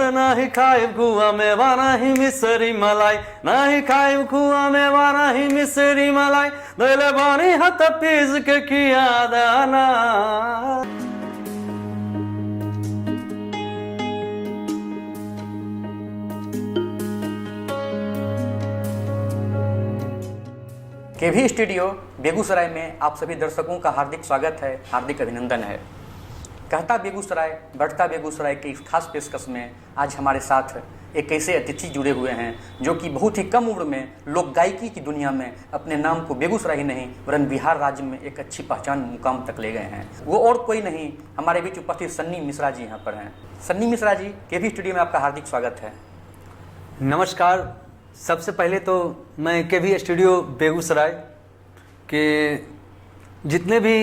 अरे नाही खाए कुआ में वाना ही मिसरी मलाई, नाही खाए कुआ में वाना ही मिसरी मलाई, दिल बानी हथ पीस के किया दाना। केवी स्टूडियो बेगूसराय में आप सभी दर्शकों का हार्दिक स्वागत है, हार्दिक अभिनंदन है। कहता बेगूसराय बढ़ता बेगूसराय की इस खास पेशकश में आज हमारे साथ एक ऐसे अतिथि जुड़े हुए हैं जो कि बहुत ही कम उम्र में लोक गायकी की दुनिया में अपने नाम को बेगूसराय ही नहीं वरन बिहार राज्य में एक अच्छी पहचान मुकाम तक ले गए हैं। वो और कोई नहीं, हमारे बीच उपस्थित सन्नी मिश्रा जी यहाँ पर हैं। सन्नी मिश्रा जी, केवी स्टूडियो में आपका हार्दिक स्वागत है। नमस्कार। सबसे पहले तो मैं केवी स्टूडियो बेगूसराय के जितने भी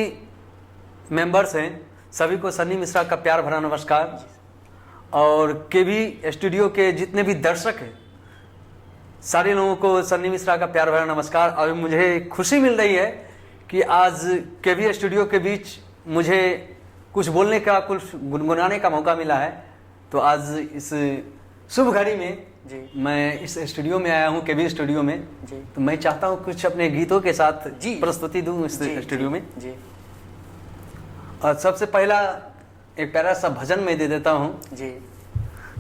मेंबर्स हैं सभी को सन्नी मिश्रा का प्यार भरा नमस्कार, और केवी स्टूडियो के जितने भी दर्शक हैं सारे लोगों को सन्नी मिश्रा का प्यार भरा नमस्कार। और मुझे खुशी मिल रही है कि आज केवी स्टूडियो के बीच मुझे कुछ बोलने का, कुछ गुनगुनाने का मौका मिला है। तो आज इस शुभ घड़ी में जी मैं इस स्टूडियो में आया हूँ, केवी स्टूडियो में जी। तो मैं चाहता हूँ कुछ अपने गीतों के साथ जी प्रस्तुति दूँ इस स्टूडियो में जी। और सबसे पहला एक प्यारा सा भजन मैं दे देता हूँ जी।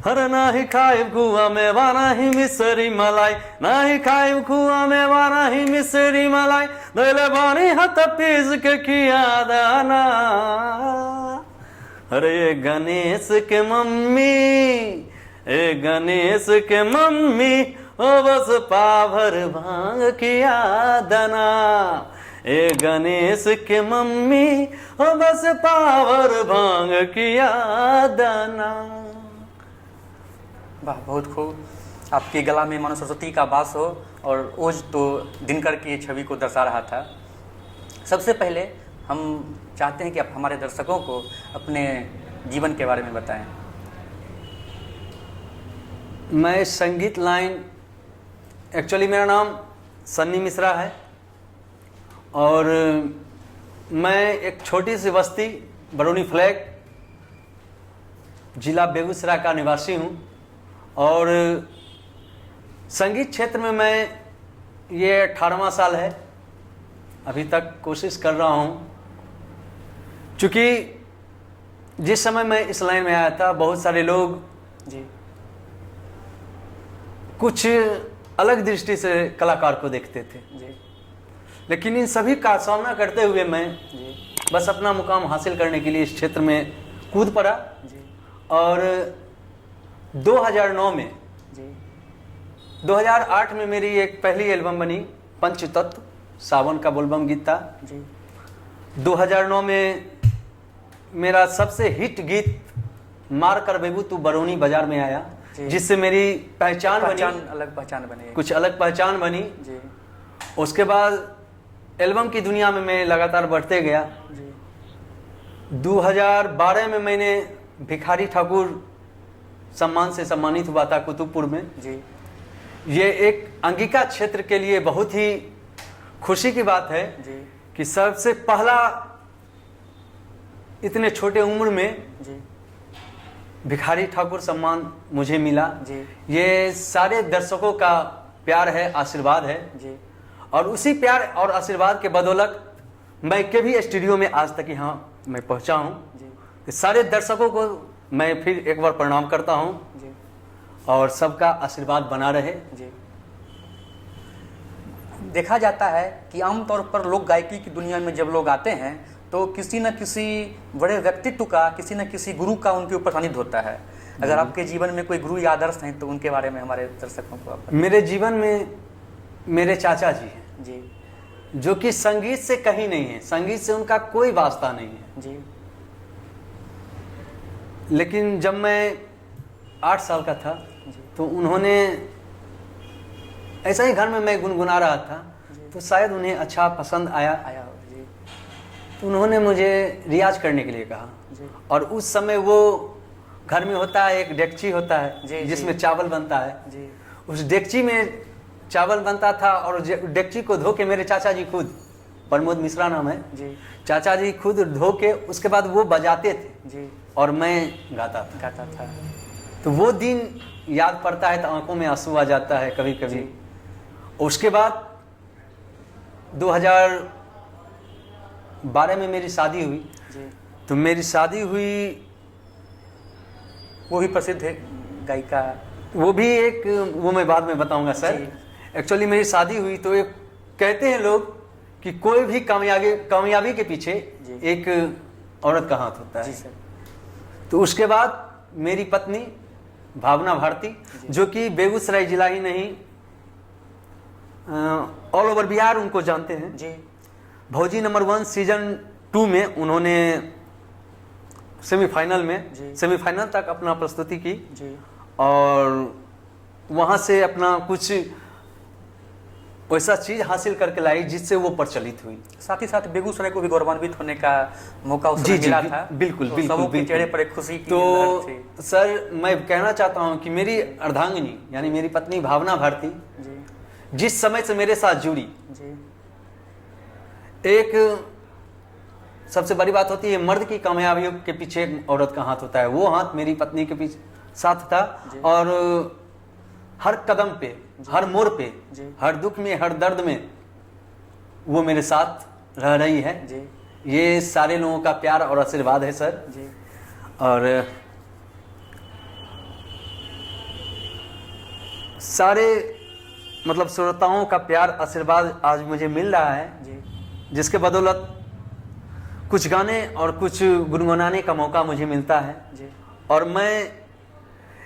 हर नाही खाए कुआ में वाना ही मिसरी मलाई, नाही खाए कुआ में वाना ही मिसरी मलाई, दिल बानी हथ पीस के किया दाना। अरे गणेश के मम्मी, ए गणेश के मम्मी, ओ बस पाभर भांग किया दाना। ए गणेश के मम्मी, ओ बस पावर भांग किया दाना। वाह, बहुत खूब। आपकी गला में मानो सरस्वती का वास हो और ओज तो दिनकर की छवि को दर्शा रहा था। सबसे पहले हम चाहते हैं कि आप हमारे दर्शकों को अपने जीवन के बारे में बताएं। मैं संगीत लाइन, एक्चुअली मेरा नाम सन्नी मिश्रा है और मैं एक छोटी सी बस्ती बरौनी फ्लैग जिला बेगूसराय का निवासी हूँ। और संगीत क्षेत्र में मैं ये 18वां साल है, अभी तक कोशिश कर रहा हूँ। चूँकि जिस समय मैं इस लाइन में आया था बहुत सारे लोग जी कुछ अलग दृष्टि से कलाकार को देखते थे, जी लेकिन इन सभी का सामना करते हुए मैं जी बस अपना मुकाम हासिल करने के लिए इस क्षेत्र में कूद पड़ा। जी और 2009 में जी 2008 में मेरी एक पहली एल्बम बनी पंचतत्व, सावन का बोलबम गीत था। जी 2009 में मेरा सबसे हिट गीत मार कर बेबू तू बरौनी बाजार में आया, जिससे मेरी पहचान बनी, अलग पहचान बनी, कुछ अलग पहचान बनी। जी। उसके बाद एल्बम की दुनिया में मैं लगातार बढ़ते गया। जी। 2012 में मैंने भिखारी ठाकुर सम्मान से सम्मानित हुआ था कुतुबपुर में। जी। ये एक अंगिका क्षेत्र के लिए बहुत ही खुशी की बात है जी। कि सबसे पहला इतने छोटे उम्र में जी भिखारी ठाकुर सम्मान मुझे मिला। जी। ये सारे दर्शकों का प्यार है, आशीर्वाद है। जी। और उसी प्यार और आशीर्वाद के बदौलत मैं केवी स्टूडियो में आज तक यहाँ मैं पहुँचा हूँ। जी। सारे दर्शकों को मैं फिर एक बार प्रणाम करता हूँ। जी। और सबका आशीर्वाद बना रहे। जी। देखा जाता है कि आमतौर पर लोक गायकी की दुनिया में जब लोग आते हैं तो किसी न किसी बड़े व्यक्तित्व का, किसी न किसी गुरु का उनके ऊपर सानिध्य होता है। अगर आपके जीवन में कोई गुरु या आदर्श हैं तो उनके बारे में हमारे दर्शकों को आप। मेरे जीवन में मेरे चाचा जी हैं, जी, जो कि संगीत से कहीं नहीं है, संगीत से उनका कोई वास्ता नहीं है। जी। लेकिन जब मैं 8 साल का था तो उन्होंने ऐसा ही घर में मैं गुनगुना रहा था तो शायद उन्हें अच्छा पसंद आया। जी। तो उन्होंने मुझे रियाज करने के लिए कहा। जी। और उस समय वो घर में होता है, एक डेगची होता है जी, जिसमें चावल बनता है। जी। उस डेगची में चावल बनता था और डेगची को धो के मेरे चाचा जी खुद, प्रमोद मिश्रा नाम है जी, चाचा जी खुद धो के उसके बाद वो बजाते थे जी, और मैं गाता था। था। तो वो दिन याद पड़ता है तो आंखों में आंसू आ जाता है कभी कभी। जी। उसके बाद 2012 में मेरी शादी हुई। जी। तो मेरी शादी हुई, वो भी प्रसिद्ध है गायिका। वो भी एक, वो मैं बाद में बताऊंगा सर। जी। एक्चुअली मेरी शादी हुई तो एक कहते हैं लोग कि कोई भी कामयाबी के पीछे जी। एक औरत का हाथ होता जी है। सर। तो उसके बाद मेरी पत्नी भावना भारती, जो कि बेगूसराय जिला ही नहीं ऑल ओवर बिहार उनको जानते हैं। जी। भौजी नंबर 1 सीजन 2 में उन्होंने सेमीफाइनल जी। तक अपना प्रस्तुति की जी। और वहाँ से अपना कुछ वैसा चीज हासिल करके लाई जिससे वो प्रचलित हुई। साथ ही साथ बेगूसराय को भी गौरवान्वित होने का मौका उस जी समय जी मिला था। बिल्कुल तो बिल्कुल सबों के बिल्कुल। चेहरे पर एक खुशी की तो लहर थी। सर मैं कहना चाहता हूँ कि मेरी अर्धांगिनी यानी मेरी पत्नी भावना भारती जी। जिस समय से मेरे साथ जुड़ी, जी। एक सबसे बड़ी बात होती है मर्द की कामयाबी के पीछे एक औरत का हाथ होता है। वो हाथ मेरी पत्नी के पीछे साथ था और हर कदम पे, हर मोड़ पे, हर दुख में, हर दर्द में वो मेरे साथ रह रही है। जी। ये सारे लोगों का प्यार और आशीर्वाद है सर। जी। और सारे मतलब श्रोताओं का प्यार आशीर्वाद आज मुझे मिल रहा है, जी। जिसके बदौलत कुछ गाने और कुछ गुनगुनाने का मौका मुझे मिलता है। जी। और मैं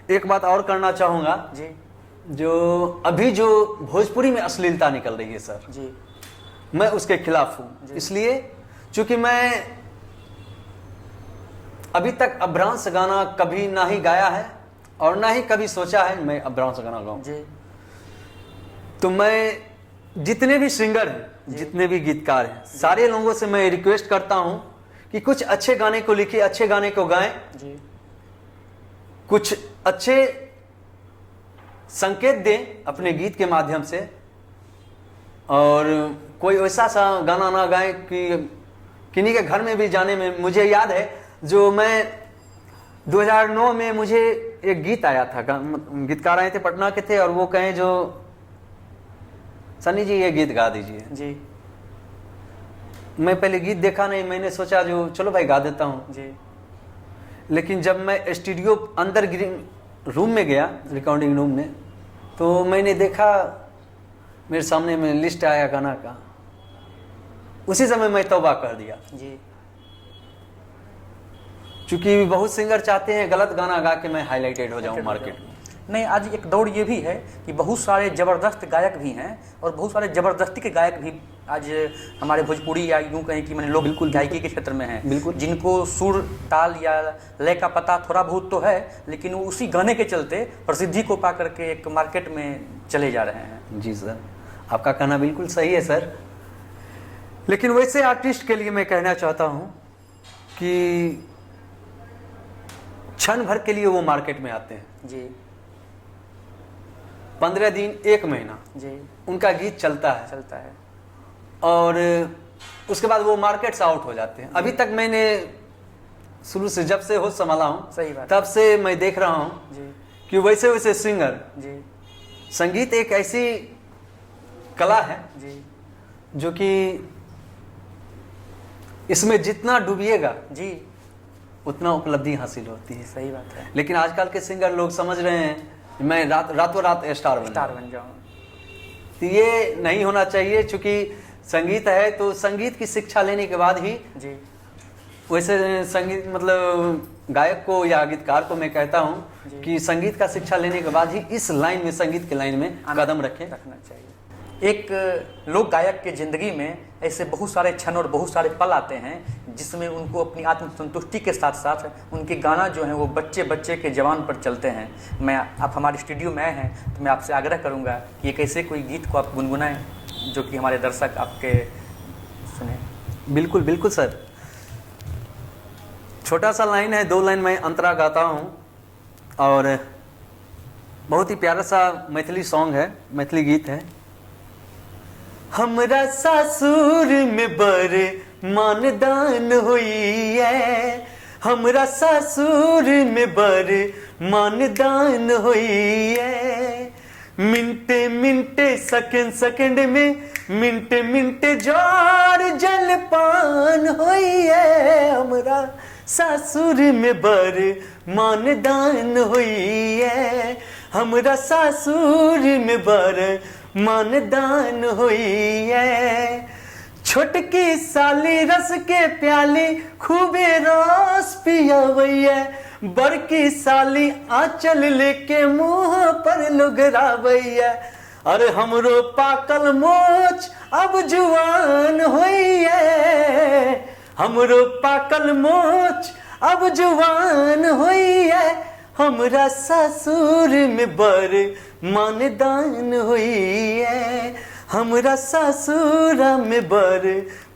एक बात और करना चाहूँगा, जी। जो अभी जो भोजपुरी में अश्लीलता निकल रही है सर, जी। मैं उसके खिलाफ हूँ। इसलिए चूंकि मैं अभी तक अभ्रांश गाना कभी ना ही गाया है और ना ही कभी सोचा है मैं अभ्रांश गाना गाऊं। जी। तो मैं जितने भी सिंगर हैं, जितने भी गीतकार हैं, सारे लोगों से मैं रिक्वेस्ट करता हूं कि कुछ अच्छे गाने को लिखिए, अच्छे गाने को गाएं, जी। कुछ अच्छे संकेत दें अपने गीत के माध्यम से, और कोई वैसा सा गाना ना गाएं कि किन्हीं के घर में भी जाने में। मुझे याद है जो मैं 2009 में मुझे एक गीत आया था, गीतकार आए थे पटना के थे और वो कहें जो सनी जी ये गीत गा दीजिए। जी। मैं पहले गीत देखा नहीं, मैंने सोचा जो चलो भाई गा देता हूँ। जी। लेकिन जब मैं स्टूडियो अंदर रूम में गया, रिकॉर्डिंग रूम में, तो मैंने देखा मेरे सामने में लिस्ट आया गाना का, उसी समय मैं तौबा कर दिया। जी। क्योंकि बहुत सिंगर चाहते हैं गलत गाना गा के मैं हाईलाइटेड हो जाऊं मार्केट में। नहीं, आज एक दौड़ ये भी है कि बहुत सारे ज़बरदस्त गायक भी हैं और बहुत सारे ज़बरदस्ती के गायक भी आज हमारे भोजपुरी या यूँ कहें कि मैंने लोक गायकी के क्षेत्र में हैं, बिल्कुल। जिनको सुर ताल या लय का पता थोड़ा बहुत तो है, लेकिन वो उसी गाने के चलते प्रसिद्धि को पा करके एक मार्केट में चले जा रहे हैं। जी सर, आपका कहना बिल्कुल सही है सर। लेकिन वैसे आर्टिस्ट के लिए मैं कहना चाहता हूँ कि क्षण भर के लिए वो मार्केट में आते हैं। जी। 15 दिन, 1 महीना जी। उनका गीत चलता है और उसके बाद वो मार्केट से आउट हो जाते हैं। अभी तक मैंने शुरू से जब से होश संभाला हूँ, सही बात, तब से मैं देख रहा हूँ जी, कि वैसे वैसे सिंगर, जी, संगीत एक ऐसी कला है जी, जो कि इसमें जितना डूबिएगा जी, उतना उपलब्धि हासिल होती है। सही बात है। लेकिन आजकल के सिंगर लोग समझ रहे हैं मैं रातों रात स्टार बन जाऊँ, तो ये नहीं होना चाहिए। चूंकि संगीत है तो संगीत की शिक्षा लेने के बाद ही, जी, वैसे संगीत मतलब गायक को या गीतकार को मैं कहता हूँ कि संगीत का शिक्षा लेने के बाद ही इस लाइन में, संगीत के लाइन में कदम रखना चाहिए। एक लोक गायक की जिंदगी में ऐसे बहुत सारे क्षण और बहुत सारे पल आते हैं जिसमें उनको अपनी आत्मसंतुष्टि के साथ साथ उनके गाना जो हैं वो बच्चे बच्चे के जवान पर चलते हैं। मैं आप हमारे स्टूडियो में आए हैं तो मैं आपसे आग्रह करूंगा कि एक ऐसे कोई गीत को आप गुनगुनाएं जो कि हमारे दर्शक आपके सुने। बिल्कुल बिल्कुल सर। छोटा सा लाइन है, 2 लाइन मैं अंतरा गाता हूँ और बहुत ही प्यारा सा मैथिली सॉन्ग है, मैथिली गीत है। हमरा सासुर में बर मानदान हुई है, हमरा ससुर में बर मानदान होई है। मिनटे मिनटे सेकंड सेकंड में मिनटे मिनटे जोर जलपान होई है। हमरा ससुर में बर मानदान होई है। हमरा ससुर में बर मानदान होई है। छोटकी साली रस के प्याली खूबे रस पियावैया। बड़की साली आंचल लेके मुंह पर लुगरावैया। अरे हमरो पाकल मोच अब जुआन होई है। हमरो पाकल मोच अब जुआन होई है। हमरा ससुर में बर मानदान होई है। हमरा ससुर में बर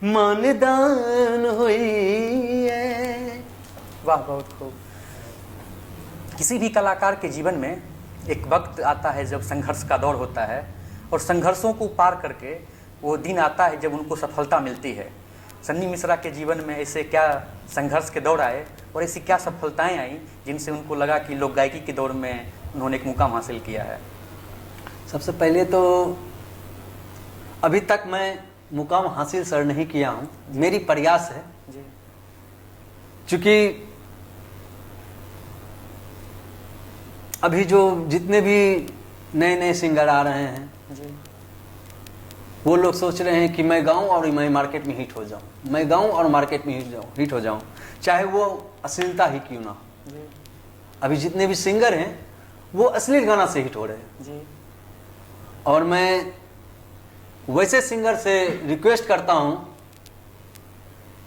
मानदान होई है। वाह, बहुत खूब। किसी भी कलाकार के जीवन में एक वक्त आता है जब संघर्ष का दौर होता है, और संघर्षों को पार करके वो दिन आता है जब उनको सफलता मिलती है। सन्नी मिश्रा के जीवन में ऐसे क्या संघर्ष के दौर आए और ऐसी क्या सफलताएं आई जिनसे उनको लगा कि लोक गायकी के दौर में उन्होंने एक मुकाम हासिल किया है? सबसे पहले तो अभी तक मैं मुकाम हासिल सर नहीं किया हूँ, मेरी प्रयास है जी। क्योंकि अभी जो जितने भी नए नए सिंगर आ रहे हैं जी। वो लोग सोच रहे हैं कि मैं गाऊं और मैं मार्केट में हिट हो जाऊं, मैं गाऊं और मार्केट में हिट हो जाऊं, चाहे वो अश्लीलता ही क्यों ना हो। जी। अभी जितने भी सिंगर हैं वो अश्लील गाना से हिट हो रहे हैं। जी। और मैं वैसे सिंगर से रिक्वेस्ट करता हूं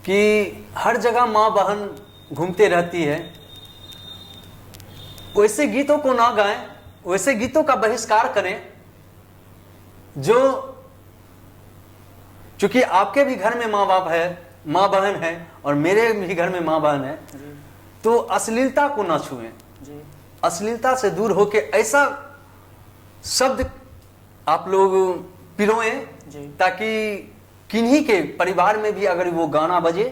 कि हर जगह माँ बहन घूमते रहती है, वैसे गीतों को ना गाएं, वैसे गीतों का बहिष्कार करें जो, चूंकि आपके भी घर में माँ बाप है, माँ बहन है, और मेरे भी घर में माँ बहन है, तो अश्लीलता को ना छुएं। अश्लीलता से दूर होके ऐसा शब्द आप लोग पिरोएं ताकि किन्हीं के परिवार में भी अगर वो गाना बजे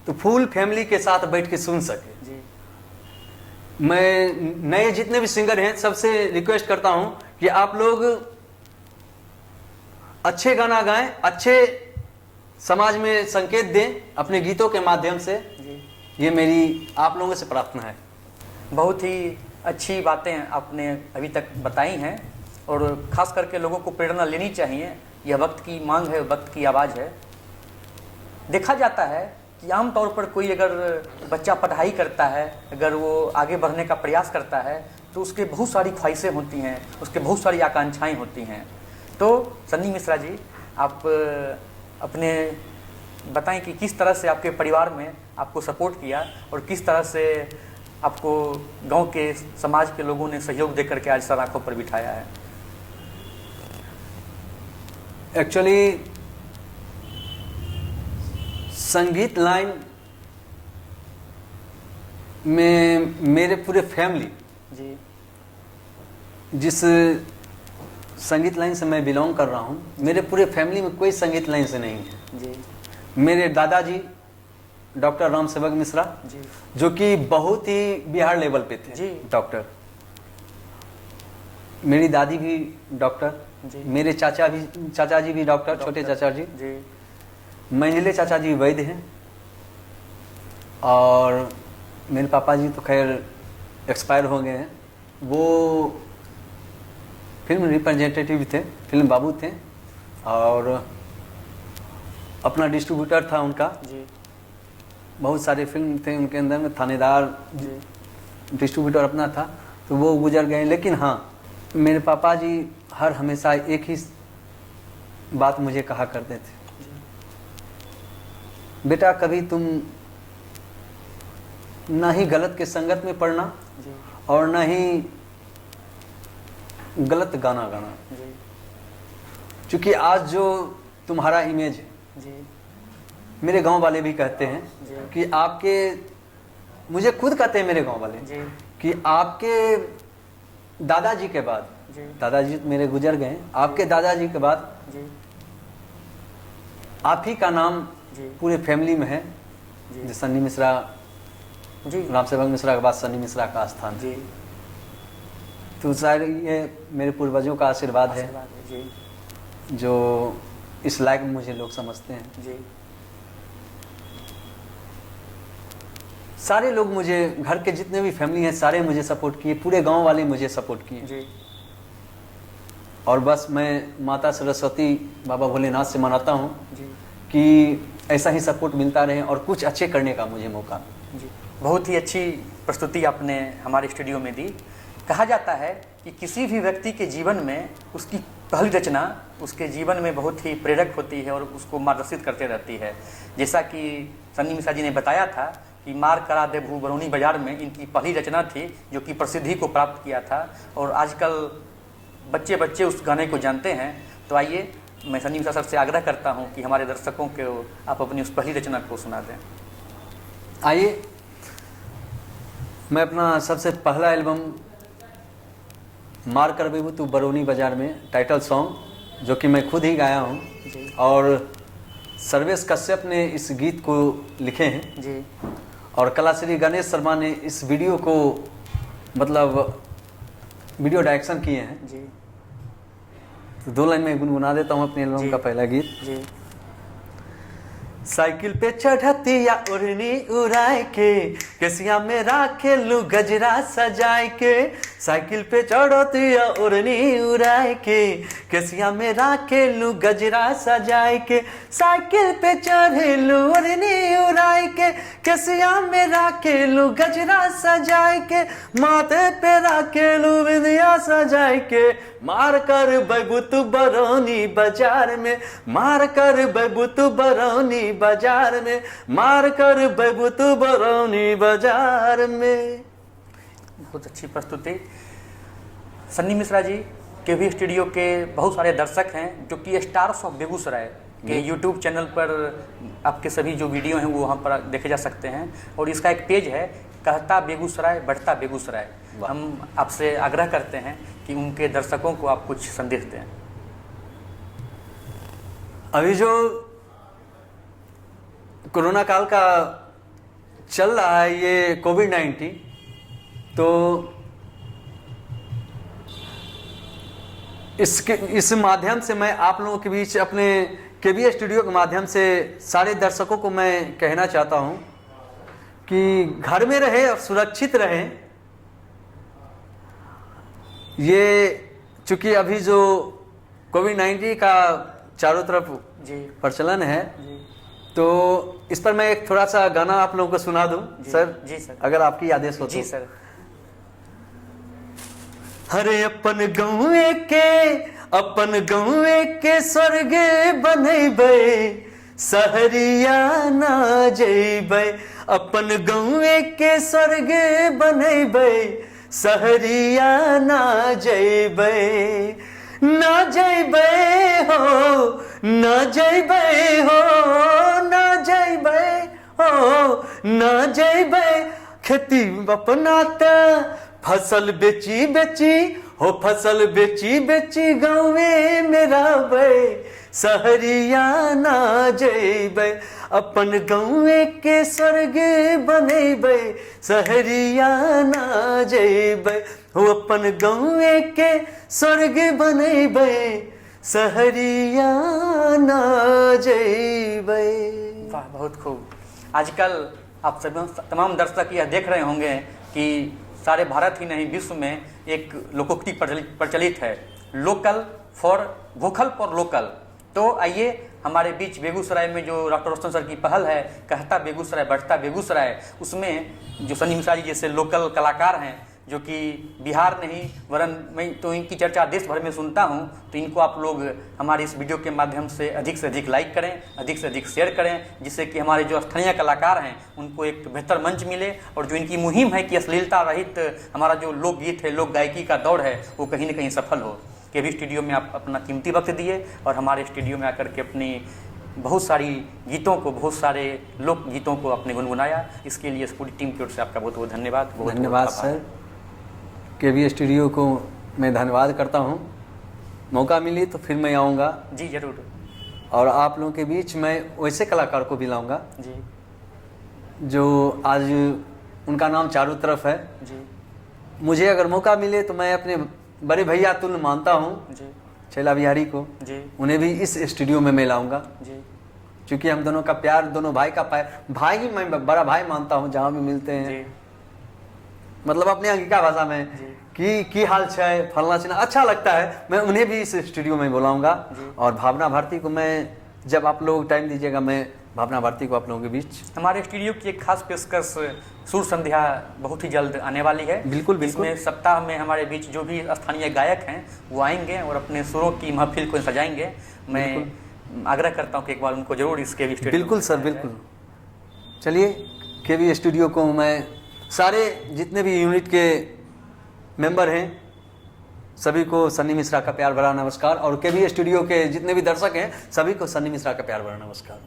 तो फुल फैमिली के साथ बैठ के सुन सके। मैं नए जितने भी सिंगर हैं सबसे रिक्वेस्ट करता हूं कि आप लोग अच्छे गाना गाएं, अच्छे समाज में संकेत दें अपने गीतों के माध्यम से। ये मेरी आप लोगों से प्रार्थना है। बहुत ही अच्छी बातें आपने अभी तक बताई हैं, और ख़ास करके लोगों को प्रेरणा लेनी चाहिए। यह वक्त की मांग है, वक्त की आवाज़ है। देखा जाता है कि आमतौर पर कोई अगर बच्चा पढ़ाई करता है, अगर वो आगे बढ़ने का प्रयास करता है, तो उसके बहुत सारी ख्वाहिशें होती हैं, उसके बहुत सारी आकांक्षाएं होती हैं। तो सन्नी मिश्रा जी, आप अपने बताएं कि किस तरह से आपके परिवार में आपको सपोर्ट किया और किस तरह से आपको गांव के समाज के लोगों ने सहयोग देकर के आज सर आंखों पर बिठाया है। एक्चुअली संगीत लाइन में मेरे पूरे फैमिली, जी, जिस संगीत लाइन से मैं बिलोंग कर रहा हूँ, मेरे पूरे फैमिली में कोई संगीत लाइन से नहीं है। जी। मेरे दादाजी डॉक्टर राम सेवक मिश्रा, जी, जो कि बहुत ही बिहार लेवल पे थे, जी, डॉक्टर। मेरी दादी भी डॉक्टर, मेरे चाचा जी भी डॉक्टर, छोटे चाचा जी, मंझले चाचा जी वैद्य हैं, और मेरे पापा जी तो खैर एक्सपायर हो गए हैं। वो फिल्म रिप्रेजेंटेटिव थे, फिल्म बाबू थे, और अपना डिस्ट्रीब्यूटर था उनका। जी। बहुत सारे फिल्म थे उनके अंदर में, थानेदार डिस्ट्रीब्यूटर अपना था, तो वो गुजर गए। लेकिन हाँ, मेरे पापा जी हर हमेशा एक ही बात मुझे कहा करते थे, बेटा कभी तुम ना ही गलत के संगत में पड़ना और ना ही गलत गाना गाना। क्योंकि आज जो तुम्हारा इमेज है, मेरे गांव वाले भी कहते हैं कि आपके, मुझे खुद कहते हैं मेरे गांव वाले कि आपके दादाजी के बाद, दादाजी मेरे गुजर गए, आपके दादाजी के बाद आप ही का नाम पूरे फैमिली में है। सन्नी मिश्रा जी राम सेवक मिश्रा के बाद सन्नी मिश्रा का स्थान। जी तो शायद ये मेरे पूर्वजों का आशीर्वाद है आशीर्वाद है। जी जो इस लायक मुझे लोग समझते हैं। जी सारे लोग मुझे, घर के जितने भी फैमिली हैं सारे मुझे सपोर्ट किए, पूरे गांव वाले मुझे सपोर्ट किए। जी और बस मैं माता सरस्वती बाबा भोलेनाथ से मनाता हूँ जी कि ऐसा ही सपोर्ट मिलता रहे और कुछ अच्छे करने का मुझे मौका मिले। जी बहुत ही अच्छी प्रस्तुति आपने हमारे स्टूडियो में दी। कहा जाता है कि किसी भी व्यक्ति के जीवन में उसकी पहली रचना उसके जीवन में बहुत ही प्रेरक होती है और उसको मार्गदर्शित करते रहती है। जैसा कि सन्नी मिश्रा जी ने बताया था कि मार करा दे भू बरौनी बाजार में इनकी पहली रचना थी जो कि प्रसिद्धि को प्राप्त किया था और आजकल बच्चे बच्चे उस गाने को जानते हैं। तो आइए मैं सन्नी मिश्रा सर से आग्रह करता हूं कि हमारे दर्शकों को आप अपनी उस पहली रचना को सुना दें। आइए मैं अपना सबसे पहला एल्बम मार कर बेबू तू बरौनी बाजार में टाइटल सॉन्ग जो कि मैं खुद ही गाया हूँ जी और सर्वेश कश्यप ने इस गीत को लिखे हैं जी और कलाश्री गणेश शर्मा ने इस वीडियो को मतलब वीडियो डायरेक्शन किए हैं। जी तो 2 लाइन में गुनगुना देता हूँ अपने एल्बम जी। का पहला गीत। जी साइकिल पे चढ़ती या उड़नी उड़ाए के केसिया में राखे लू गजरा सजाए के। साइकिल पे चढ़ती या उड़नी उड़ाए के केसिया में राखे लू गजरा सजाए के। साइकिल पे चढ़े लू उड़नी उड़ाए के केसिया में राखे लू गजरा सजाए के। माथे पे राखे लू बिंदिया सजाए के। मार कर बैबू तू बरौनी बाजार में, मार कर बैबू तू बरौनी बाजार में, मार कर बैबू तू बरौनी बाजार में। बहुत अच्छी प्रस्तुति। सन्नी मिश्रा जी के भी स्टूडियो के बहुत सारे दर्शक हैं जो कि स्टार्स ऑफ बेगूसराय के यूट्यूब चैनल पर आपके सभी जो वीडियो हैं वो वहाँ पर देखे जा सकते हैं और इसका एक पेज है कहता बेगूसराय बढ़ता बेगूसराय। हम आपसे आग्रह करते हैं कि उनके दर्शकों को आप कुछ संदेश दें। अभी जो कोरोना काल का चल रहा है ये कोविड-19, तो इस माध्यम से मैं आप लोगों के बीच अपने केबी स्टूडियो के माध्यम से सारे दर्शकों को मैं कहना चाहता हूं कि घर में रहे और सुरक्षित रहें। ये चूंकि अभी जो कोविड-19 का चारों तरफ जी प्रचलन है जी तो इस पर मैं एक थोड़ा सा गाना आप लोगों को सुना दूं सर। जी सर। अगर आपकी आदेश हो तो। जी सर। हरे अपन गौए के स्वर्ग बनेबे सहरिया ना जइबे। अपन गौए के स्वर्ग बनेबे सहरिया ना जइबे। ना जइबे हो ना जइबे हो ना जइबे हो ना जइबे। खेती अपनाता फसल बेची बेची हो फसल बेची बेची गाँवे मेरा बे सहरिया ना जइबे। अपन गाँवे के स्वर्ग बनेबे सहरिया ना जइबे हो। अपन गाँवे के स्वर्ग बनेबे सहरिया ना जइबे। वाह बहुत खूब। आजकल आप सभी तमाम दर्शक यह देख रहे होंगे कि सारे भारत ही नहीं विश्व में एक लोकोक्ति प्रचलित है, local for vocal for local. तो आइए हमारे बीच बेगूसराय में जो डॉक्टर रोशन सर की पहल है कहता बेगूसराय बढ़ता बेगूसराय, उसमें जो सन्नी मिश्रा जी जैसे लोकल कलाकार हैं जो कि बिहार नहीं वरन मैं तो इनकी चर्चा देश भर में सुनता हूं, तो इनको आप लोग हमारे इस वीडियो के माध्यम से अधिक लाइक करें, अधिक से अधिक शेयर करें, जिससे कि हमारे जो स्थानीय कलाकार हैं उनको एक बेहतर मंच मिले और जो इनकी मुहिम है कि अश्लीलता रहित हमारा जो लोकगीत है लोक गायकी का दौड़ है वो कहीं न कहीं सफल हो। केबी स्टूडियो में आप अपना कीमती वक्त दिए और हमारे स्टूडियो में आकर के अपनी बहुत सारी गीतों को बहुत सारे लोक गीतों को आपने गुनगुनाया। इसके लिए पूरी टीम की ओर से आपका बहुत बहुत धन्यवाद। धन्यवाद सर। केबी स्टूडियो को मैं धन्यवाद करता हूँ। मौका मिली तो फिर मैं आऊँगा जी जरूर। और आप लोगों के बीच मैं वैसे कलाकार को भी लाऊंगा जी जो आज उनका नाम चारों तरफ है। जी मुझे अगर मौका मिले तो मैं अपने बड़े भैया तुल्य मानता हूँ जी छैला बिहारी को, जी उन्हें भी इस स्टूडियो में मैं लाऊंगा, जी क्योंकि हम दोनों का प्यार, दोनों भाई का भाई ही मैं बड़ा भाई मानता हूँ जहाँ भी मिलते हैं। जी मतलब अपने अंगिका भाषा में की हाल है फलना चिना अच्छा लगता है, मैं उन्हें भी इस स्टूडियो में बुलाऊंगा। और भावना भारती को मैं, जब आप लोग टाइम दीजिएगा, मैं भावना भारती को आप लोगों के बीच। हमारे स्टूडियो की एक खास पेशकश सुर संध्या बहुत ही जल्द आने वाली है। बिल्कुल बिल्कुल। इसमें सप्ताह में हमारे बीच जो भी स्थानीय गायक हैं वो आएंगे और अपने सुरों की महफिल को सजाएंगे। मैं आग्रह करता हूं कि एक बार उनको जरूर इस केवी स्टूडियो। बिल्कुल सर, बिल्कुल। चलिए, केवी स्टूडियो को मैं सारे जितने भी यूनिट के मेंबर हैं सभी को सन्नी मिश्रा का प्यार भरा नमस्कार, और केवी स्टूडियो के जितने भी दर्शक हैं सभी को सन्नी मिश्रा का प्यार भरा नमस्कार।